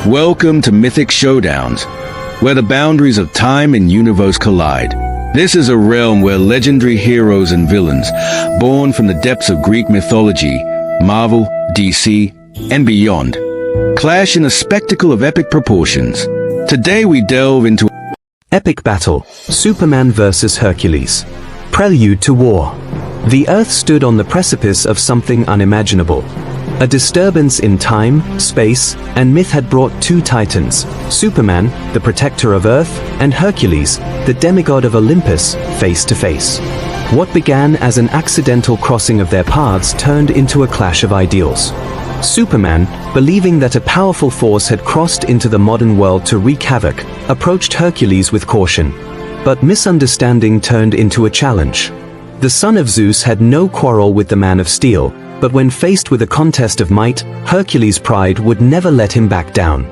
Welcome to Mythic Showdowns, where the boundaries of time and universe collide. This is a realm where legendary heroes and villains, born from the depths of Greek mythology, Marvel, DC, and beyond, clash in a spectacle of epic proportions. Today we delve into Epic battle, Superman vs. Hercules. Prelude to war. The Earth stood on the precipice of something unimaginable. A disturbance in time, space, and myth had brought two titans, Superman, the protector of Earth, and Hercules, the demigod of Olympus, face to face. What began as an accidental crossing of their paths turned into a clash of ideals. Superman, believing that a powerful force had crossed into the modern world to wreak havoc, approached Hercules with caution. But misunderstanding turned into a challenge. The son of Zeus had no quarrel with the man of steel, but when faced with a contest of might, Hercules' pride would never let him back down.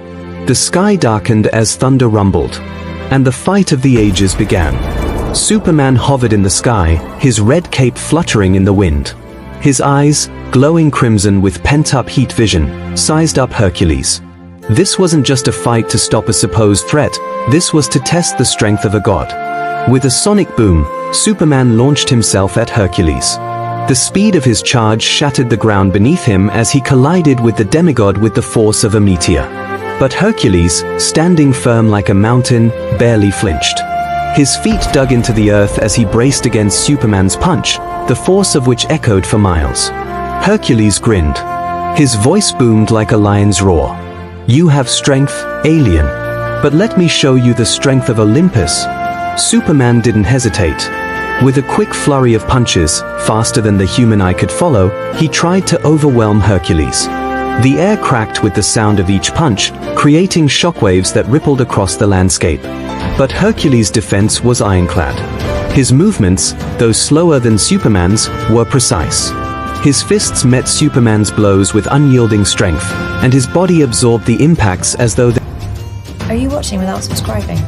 The sky darkened as thunder rumbled, and the fight of the ages began. Superman hovered in the sky, his red cape fluttering in the wind. His eyes, glowing crimson with pent-up heat vision, sized up Hercules. This wasn't just a fight to stop a supposed threat, this was to test the strength of a god. With a sonic boom, Superman launched himself at Hercules. The speed of his charge shattered the ground beneath him as he collided with the demigod with the force of a meteor. But Hercules, standing firm like a mountain, barely flinched. His feet dug into the earth as he braced against Superman's punch, the force of which echoed for miles. Hercules grinned. His voice boomed like a lion's roar. "You have strength, alien. But let me show you the strength of Olympus." Superman didn't hesitate. With a quick flurry of punches, faster than the human eye could follow, he tried to overwhelm Hercules. The air cracked with the sound of each punch, creating shockwaves that rippled across the landscape. But Hercules' defense was ironclad. His movements, though slower than Superman's, were precise. His fists met Superman's blows with unyielding strength, and his body absorbed the impacts as though they... Are you watching without subscribing?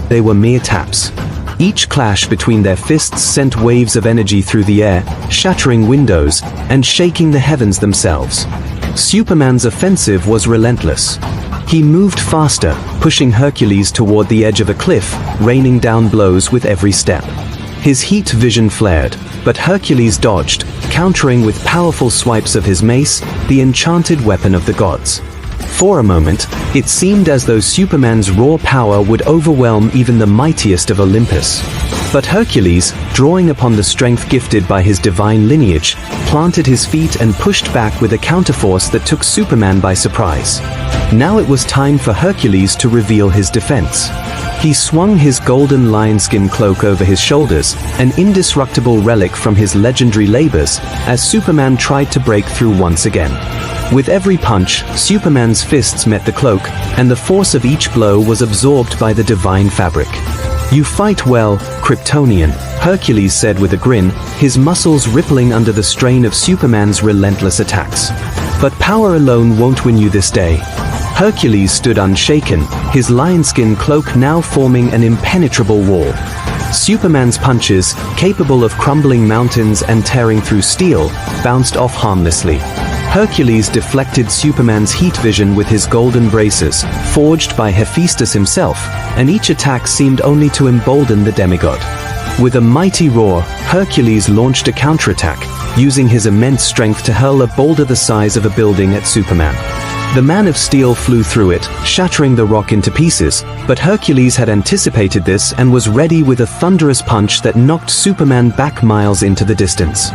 They were mere taps. Each clash between their fists sent waves of energy through the air, shattering windows, and shaking the heavens themselves. Superman's offensive was relentless. He moved faster, pushing Hercules toward the edge of a cliff, raining down blows with every step. His heat vision flared, but Hercules dodged, countering with powerful swipes of his mace, the enchanted weapon of the gods. For a moment, it seemed as though Superman's raw power would overwhelm even the mightiest of Olympus. But Hercules, drawing upon the strength gifted by his divine lineage, planted his feet and pushed back with a counterforce that took Superman by surprise. Now it was time for Hercules to reveal his defense. He swung his golden lionskin cloak over his shoulders, an indestructible relic from his legendary labors, as Superman tried to break through once again. With every punch, Superman's fists met the cloak, and the force of each blow was absorbed by the divine fabric. "You fight well, Kryptonian," Hercules said with a grin, his muscles rippling under the strain of Superman's relentless attacks. "But power alone won't win you this day." Hercules stood unshaken, his lionskin cloak now forming an impenetrable wall. Superman's punches, capable of crumbling mountains and tearing through steel, bounced off harmlessly. Hercules deflected Superman's heat vision with his golden braces, forged by Hephaestus himself, and each attack seemed only to embolden the demigod. With a mighty roar, Hercules launched a counterattack, using his immense strength to hurl a boulder the size of a building at Superman. The man of steel flew through it, shattering the rock into pieces, but Hercules had anticipated this and was ready with a thunderous punch that knocked Superman back miles into the distance.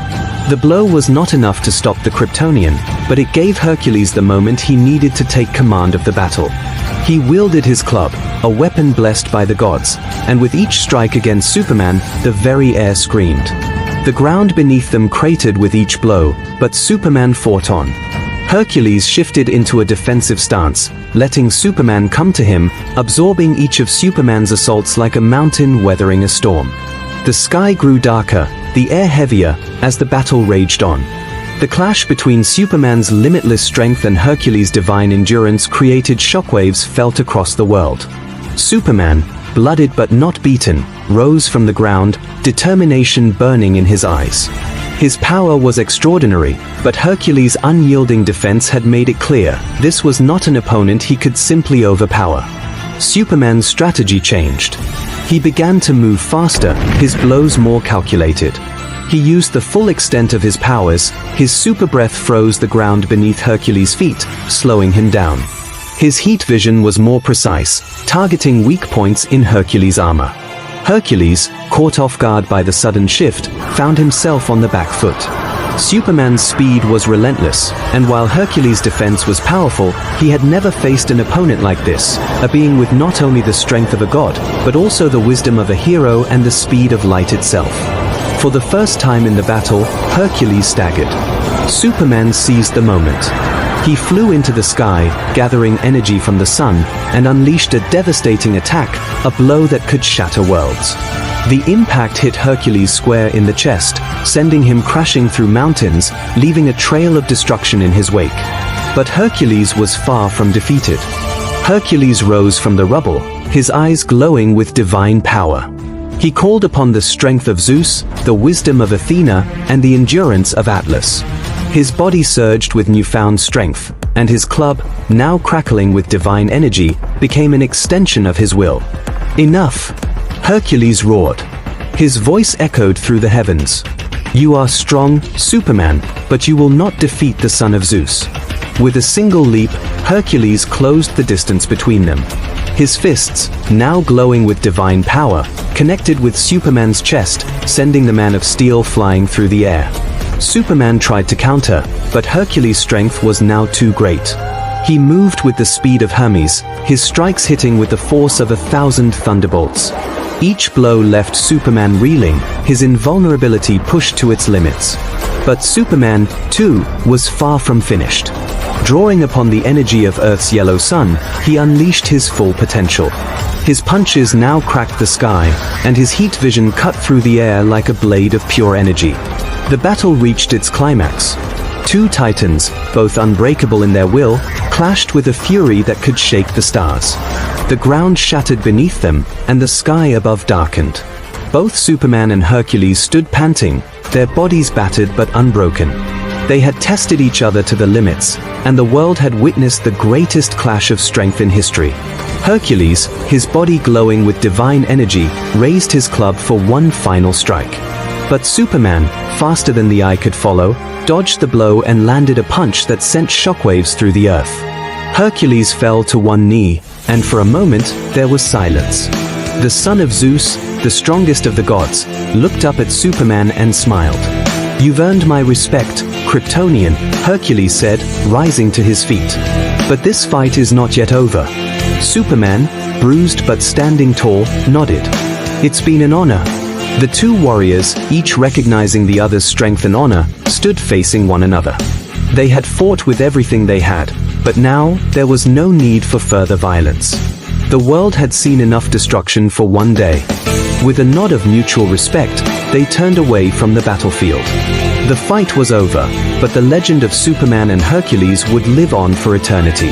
The blow was not enough to stop the Kryptonian, but it gave Hercules the moment he needed to take command of the battle. He wielded his club, a weapon blessed by the gods, and with each strike against Superman, the very air screamed. The ground beneath them cratered with each blow, but Superman fought on. Hercules shifted into a defensive stance, letting Superman come to him, absorbing each of Superman's assaults like a mountain weathering a storm. The sky grew darker, the air heavier, as the battle raged on. The clash between Superman's limitless strength and Hercules' divine endurance created shockwaves felt across the world. Superman, blooded but not beaten, rose from the ground, determination burning in his eyes. His power was extraordinary, but Hercules' unyielding defense had made it clear this was not an opponent he could simply overpower. Superman's strategy changed. He began to move faster, his blows more calculated. He used the full extent of his powers. His super breath froze the ground beneath Hercules' feet, slowing him down. His heat vision was more precise, targeting weak points in Hercules' armor. Hercules, caught off guard by the sudden shift, found himself on the back foot. Superman's speed was relentless, and while Hercules' defense was powerful, he had never faced an opponent like this, a being with not only the strength of a god, but also the wisdom of a hero and the speed of light itself. For the first time in the battle, Hercules staggered. Superman seized the moment. He flew into the sky, gathering energy from the sun, and unleashed a devastating attack, a blow that could shatter worlds. The impact hit Hercules square in the chest, sending him crashing through mountains, leaving a trail of destruction in his wake. But Hercules was far from defeated. Hercules rose from the rubble, his eyes glowing with divine power. He called upon the strength of Zeus, the wisdom of Athena, and the endurance of Atlas. His body surged with newfound strength, and his club, now crackling with divine energy, became an extension of his will. Enough! Hercules roared. His voice echoed through the heavens. You are strong, Superman, but you will not defeat the son of Zeus. With a single leap, Hercules closed the distance between them. His fists, now glowing with divine power, connected with Superman's chest, sending the Man of Steel flying through the air. Superman tried to counter, but Hercules' strength was now too great. He moved with the speed of Hermes, his strikes hitting with the force of 1,000 thunderbolts. Each blow left Superman reeling, his invulnerability pushed to its limits. But Superman, too, was far from finished. Drawing upon the energy of Earth's yellow sun, he unleashed his full potential. His punches now cracked the sky, and his heat vision cut through the air like a blade of pure energy. The battle reached its climax. Two titans, both unbreakable in their will, clashed with a fury that could shake the stars. The ground shattered beneath them, and the sky above darkened. Both Superman and Hercules stood panting, their bodies battered but unbroken. They had tested each other to the limits, and the world had witnessed the greatest clash of strength in history. Hercules, his body glowing with divine energy, raised his club for one final strike. But Superman, faster than the eye could follow, dodged the blow and landed a punch that sent shockwaves through the earth. Hercules fell to one knee, and for a moment, there was silence. The son of Zeus, the strongest of the gods, looked up at Superman and smiled. You've earned my respect, Kryptonian, Hercules said, rising to his feet. But this fight is not yet over. Superman, bruised but standing tall, nodded. It's been an honor. The two warriors, each recognizing the other's strength and honor, stood facing one another. They had fought with everything they had, but now there was no need for further violence. The world had seen enough destruction for one day. With a nod of mutual respect, they turned away from the battlefield. The fight was over, but the legend of Superman and Hercules would live on for eternity.